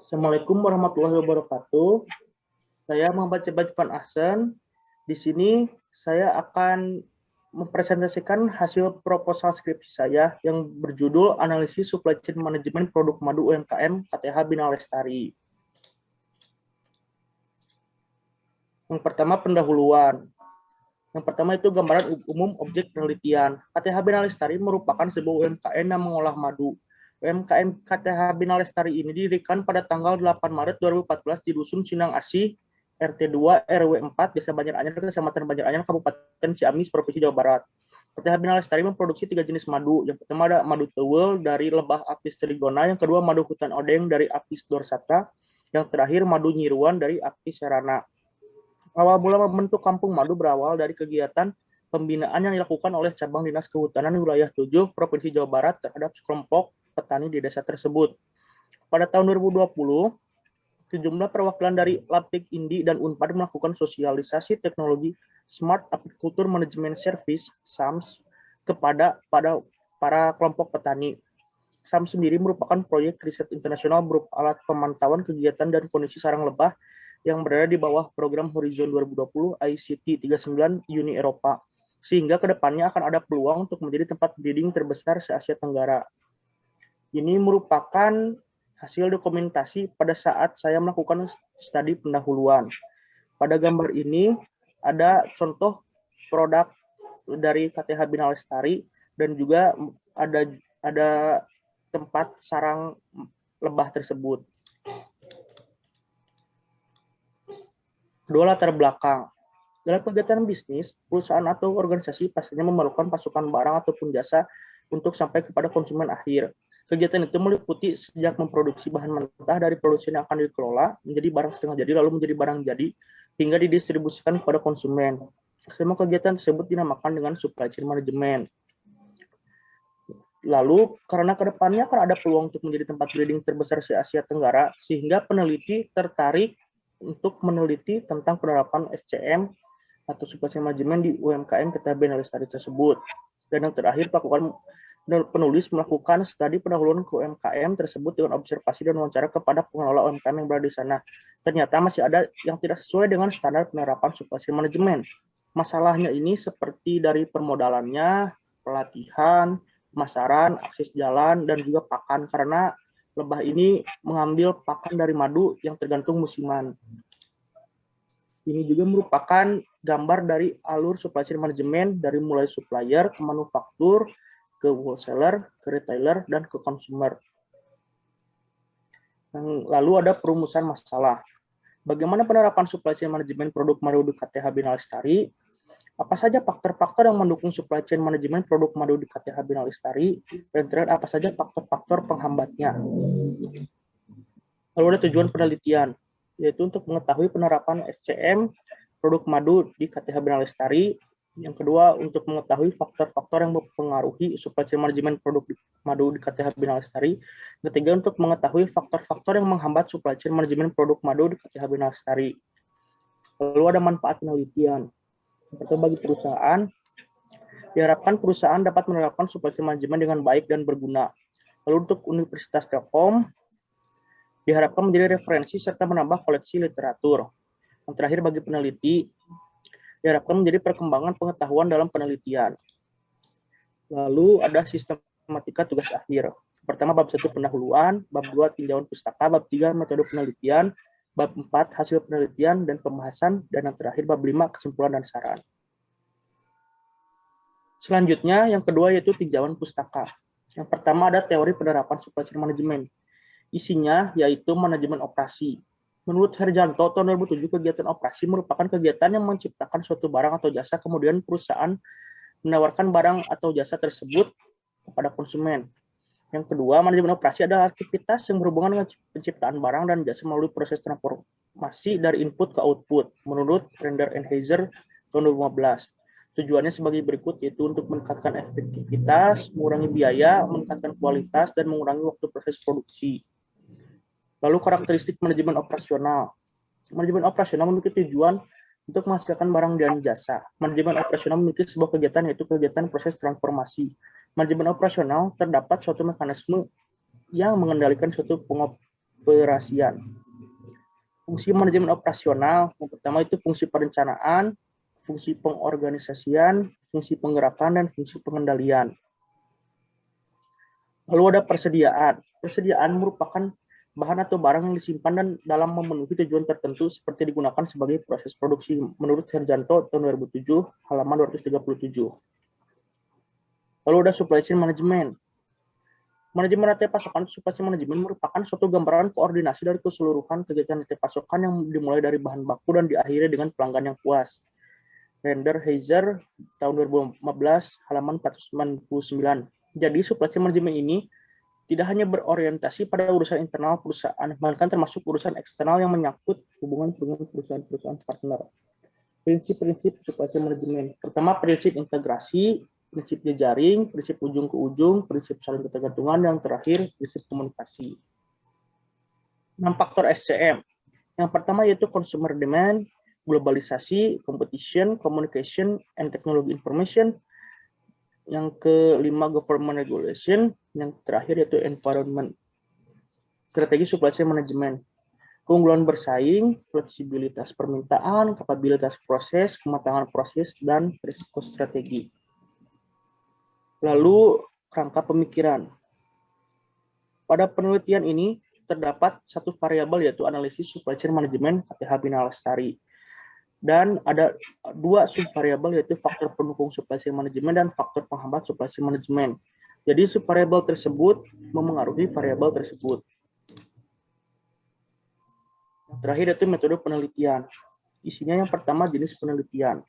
Assalamualaikum warahmatullahi wabarakatuh. Saya Muhammad Cebat Van Ahsen. Di sini saya akan mempresentasikan hasil proposal skripsi saya yang berjudul Analisis Supply Chain Management Produk Madu UMKM KTH Bina Lestari. Yang pertama, pendahuluan. Yang pertama itu gambaran umum objek penelitian. KTH Bina Lestari merupakan sebuah UMKM yang mengolah madu. UMKM KTH Bina Lestari ini didirikan pada tanggal 8 Maret 2014 di Dusun Sindang Asih, RT 2 RW 4, Desa Banjaranyar, Kecamatan Banjaranyar, Kabupaten Ciamis, Provinsi Jawa Barat. KTH Bina Lestari memproduksi 3 jenis madu. Yang pertama ada madu teuweul dari lebah Apis trigona, yang kedua madu hutan odeng dari Apis dorsata, yang terakhir madu nyiruan dari Apis serrana. Awal mula membentuk kampung madu berawal dari kegiatan pembinaan yang dilakukan oleh cabang Dinas Kehutanan wilayah 7 Provinsi Jawa Barat terhadap sekelompok petani di desa tersebut. Pada tahun 2020, sejumlah perwakilan dari Laptik Indi dan Unpad melakukan sosialisasi teknologi Smart Apiculture Management Service (SAMS) kepada para kelompok petani. SAMS sendiri merupakan proyek riset internasional berupa alat pemantauan kegiatan dan kondisi sarang lebah yang berada di bawah program Horizon 2020 ICT 39 Uni Eropa, sehingga kedepannya akan ada peluang untuk menjadi tempat breeding terbesar se-Asia Tenggara. Ini merupakan hasil dokumentasi pada saat saya melakukan studi pendahuluan. Pada gambar ini ada contoh produk dari KTH Bina Lestari dan juga ada tempat sarang lebah tersebut. Kedua, latar belakang. Dalam kegiatan bisnis, perusahaan atau organisasi pastinya memerlukan pasokan barang ataupun jasa untuk sampai kepada konsumen akhir. Kegiatan itu meliputi sejak memproduksi bahan mentah dari produksi yang akan dikelola menjadi barang setengah jadi lalu menjadi barang jadi hingga didistribusikan kepada konsumen. Semua kegiatan tersebut dinamakan dengan supply chain management. Lalu karena kedepannya akan ada peluang untuk menjadi tempat breeding terbesar di Asia Tenggara, sehingga peneliti tertarik untuk meneliti tentang penerapan SCM atau supply chain management di UMKM KTH Bina Lestari tersebut. Dan yang terakhir, penulis melakukan studi pendahuluan ke UMKM tersebut dengan observasi dan wawancara kepada pengelola UMKM yang berada di sana. Ternyata masih ada yang tidak sesuai dengan standar penerapan supply chain management. Masalahnya ini seperti dari permodalannya, pelatihan, pemasaran, akses jalan, dan juga pakan, karena lebah ini mengambil pakan dari madu yang tergantung musiman. Ini juga merupakan gambar dari alur supply chain management dari mulai supplier ke manufaktur, ke wholesaler, ke retailer, dan ke consumer. Lalu ada perumusan masalah. Bagaimana penerapan supply chain management produk madu di KTH Bina Lestari? Apa saja faktor-faktor yang mendukung supply chain management produk madu di KTH Bina Lestari? Dan terakhir, apa saja faktor-faktor penghambatnya? Lalu ada tujuan penelitian, yaitu untuk mengetahui penerapan SCM produk madu di KTH Bina Lestari. Yang kedua, untuk mengetahui faktor-faktor yang mempengaruhi supply chain management produk madu di KTH Bina Lestari. Ketiga, untuk mengetahui faktor-faktor yang menghambat supply chain management produk madu di KTH Bina Lestari. Lalu ada manfaat penelitian. Pertama, bagi perusahaan, diharapkan perusahaan dapat menerapkan supply chain management dengan baik dan berguna. Lalu untuk Universitas Telkom, diharapkan menjadi referensi serta menambah koleksi literatur. Yang terakhir, bagi peneliti, diharapkan menjadi perkembangan pengetahuan dalam penelitian. Lalu ada sistematika tugas akhir. Pertama, bab 1 pendahuluan, bab 2 tinjauan pustaka, bab 3 metode penelitian, bab 4 hasil penelitian dan pembahasan, dan yang terakhir bab 5 kesimpulan dan saran. Selanjutnya, yang kedua yaitu tinjauan pustaka. Yang pertama ada teori penerapan supply chain management. Isinya yaitu manajemen operasi. Menurut Herjanto, tahun 2007 kegiatan operasi merupakan kegiatan yang menciptakan suatu barang atau jasa, kemudian perusahaan menawarkan barang atau jasa tersebut kepada konsumen. Yang kedua, manajemen operasi adalah aktivitas yang berhubungan dengan penciptaan barang dan jasa melalui proses transformasi dari input ke output, menurut Render and Heiser tahun 2015. Tujuannya sebagai berikut, yaitu untuk meningkatkan efektivitas, mengurangi biaya, meningkatkan kualitas, dan mengurangi waktu proses produksi. Lalu karakteristik manajemen operasional. Manajemen operasional memiliki tujuan untuk menghasilkan barang dan jasa. Manajemen operasional memiliki sebuah kegiatan, yaitu kegiatan proses transformasi. Manajemen operasional terdapat suatu mekanisme yang mengendalikan suatu pengoperasian. Fungsi manajemen operasional, yang pertama itu fungsi perencanaan, fungsi pengorganisasian, fungsi penggerakan, dan fungsi pengendalian. Lalu ada persediaan. Persediaan merupakan bahan atau barang yang disimpan dan dalam memenuhi tujuan tertentu seperti digunakan sebagai proses produksi menurut Herjanto tahun 2007, halaman 237. Lalu ada supply chain management. Manajemen rantai pasokan supply chain management merupakan suatu gambaran koordinasi dari keseluruhan kegiatan rantai pasokan yang dimulai dari bahan baku dan diakhiri dengan pelanggan yang puas. Render Heiser tahun 2015 halaman 499. Jadi supply chain management ini tidak hanya berorientasi pada urusan internal perusahaan, melainkan termasuk urusan eksternal yang menyangkut hubungan dengan perusahaan-perusahaan partner. Prinsip-prinsip supply chain management. Pertama, prinsip integrasi, prinsip jejaring, prinsip ujung ke ujung, prinsip saling ketergantungan, yang terakhir prinsip komunikasi. 6 faktor SCM. Yang pertama yaitu consumer demand, globalisasi, competition, communication, and technology information. Yang kelima government regulation, yang terakhir yaitu environment. Strategi supply chain management. Keunggulan bersaing, fleksibilitas permintaan, kapabilitas proses, kematangan proses, dan risiko strategi. Lalu kerangka pemikiran. Pada penelitian ini terdapat satu variabel yaitu analisis supply chain management KTH Bina Lestari. Dan ada dua subvariabel yaitu faktor pendukung supply chain management dan faktor penghambat supply chain management. Jadi subvariabel tersebut memengaruhi variabel tersebut. Yang terakhir yaitu metode penelitian. Isinya yang pertama jenis penelitian.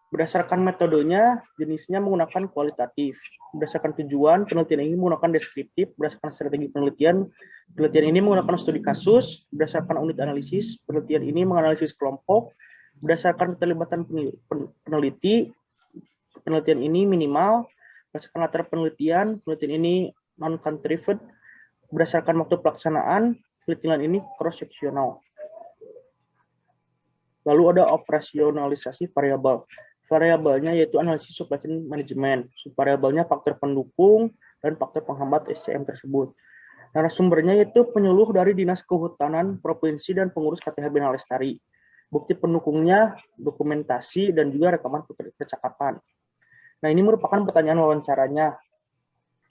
Berdasarkan metodenya, jenisnya menggunakan kualitatif. Berdasarkan tujuan, penelitian ini menggunakan deskriptif. Berdasarkan strategi penelitian, penelitian ini menggunakan studi kasus. Berdasarkan unit analisis, penelitian ini menganalisis kelompok. Berdasarkan keterlibatan peneliti, penelitian ini minimal. Berdasarkan latar penelitian, penelitian ini non-contrived. Berdasarkan waktu pelaksanaan, penelitian ini cross-seksional. Lalu ada operasionalisasi variabel. Variabelnya yaitu analisis supply chain management. Variabelnya faktor pendukung dan faktor penghambat SCM tersebut. Narasumbernya yaitu penyuluh dari Dinas Kehutanan Provinsi dan pengurus KTH Bina Lestari. Bukti pendukungnya, dokumentasi, dan juga rekaman percakapan. Nah, ini merupakan pertanyaan wawancaranya.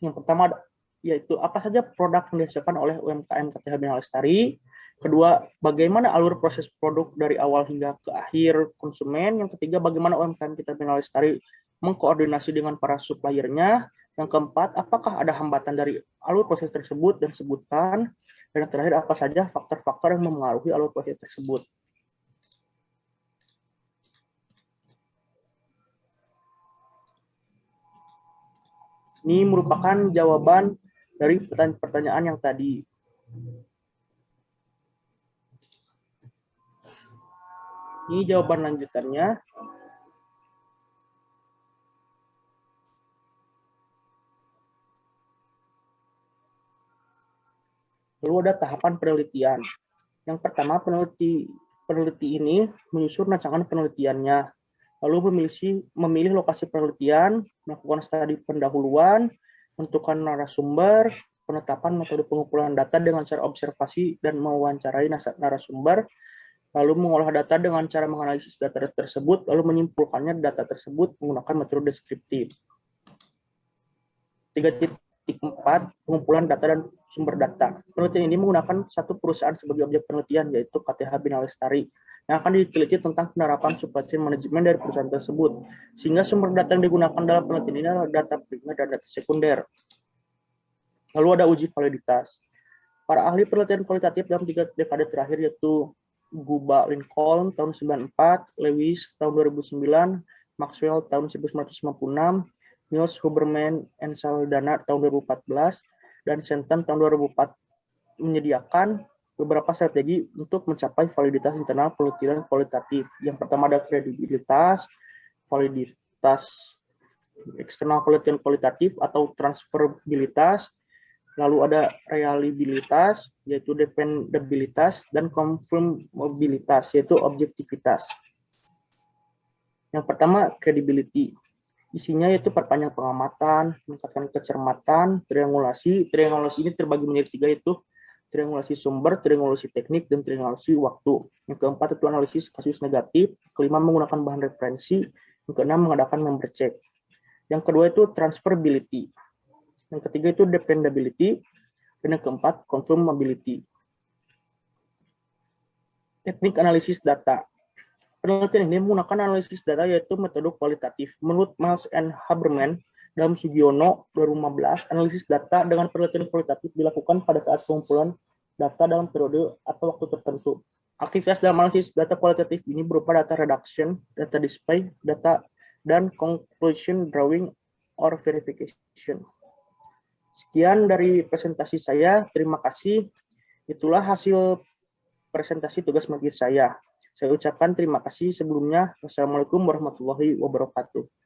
Yang pertama yaitu apa saja produk yang dihasilkan oleh UMKM KTH Bina Lestari. Kedua, bagaimana alur proses produk dari awal hingga ke akhir konsumen. Yang ketiga, bagaimana UMKM KTH Bina Lestari mengkoordinasi dengan para suppliernya. Yang keempat, apakah ada hambatan dari alur proses tersebut dan sebutkan. Dan yang terakhir, apa saja faktor-faktor yang memengaruhi alur proses tersebut. Ini merupakan jawaban dari pertanyaan yang tadi. Ini jawaban lanjutannya. Lalu ada tahapan penelitian. Yang pertama, peneliti ini menyusun rancangan penelitiannya. Lalu memilih lokasi penelitian, melakukan studi pendahuluan, menentukan narasumber, penetapan metode pengumpulan data dengan cara observasi dan mewawancarai narasumber, lalu mengolah data dengan cara menganalisis data tersebut, lalu menyimpulkannya data tersebut menggunakan metode deskriptif. 3.4 pengumpulan data dan sumber data. Penelitian ini menggunakan satu perusahaan sebagai objek penelitian, yaitu KTH Bina Lestari, yang akan diteliti tentang penerapan supply chain management dari perusahaan tersebut. Sehingga sumber data yang digunakan dalam penelitian ini adalah data primer dan data sekunder. Lalu ada uji validitas. Para ahli penelitian kualitatif dalam 3 dekade terakhir yaitu Guba Lincoln tahun 94, Lewis tahun 2009, Maxwell tahun 1956, Niels Huberman and Saldana tahun 2014, dan Shenton tahun 2004 menyediakan beberapa strategi untuk mencapai validitas internal penelitian kualitatif. Yang pertama ada kredibilitas, validitas eksternal penelitian kualitatif atau transferabilitas, lalu ada reliabilitas, yaitu dependabilitas, dan confirmabilitas, yaitu objektivitas. Yang pertama, credibility. Isinya yaitu perpanjang pengamatan, meningkatkan kecermatan, triangulasi. Triangulasi ini terbagi menjadi 3, yaitu triangulasi sumber, triangulasi teknik, dan triangulasi waktu. Yang keempat itu analisis kasus negatif. Kelima, menggunakan bahan referensi. Yang keenam, mengadakan member check. Yang kedua itu transferability. Yang ketiga itu dependability. Dan yang keempat, confirmability. Teknik analisis data. Penelitian ini menggunakan analisis data yaitu metode kualitatif. Menurut Miles and Haberman, dalam Sugiono 2015, analisis data dengan penelitian kualitatif dilakukan pada saat pengumpulan data dalam periode atau waktu tertentu. Aktivitas dalam analisis data kualitatif ini berupa data reduction, data display, data, dan conclusion drawing or verification. Sekian dari presentasi saya. Terima kasih. Itulah hasil presentasi tugas magis saya. Saya ucapkan terima kasih sebelumnya. Wassalamualaikum warahmatullahi wabarakatuh.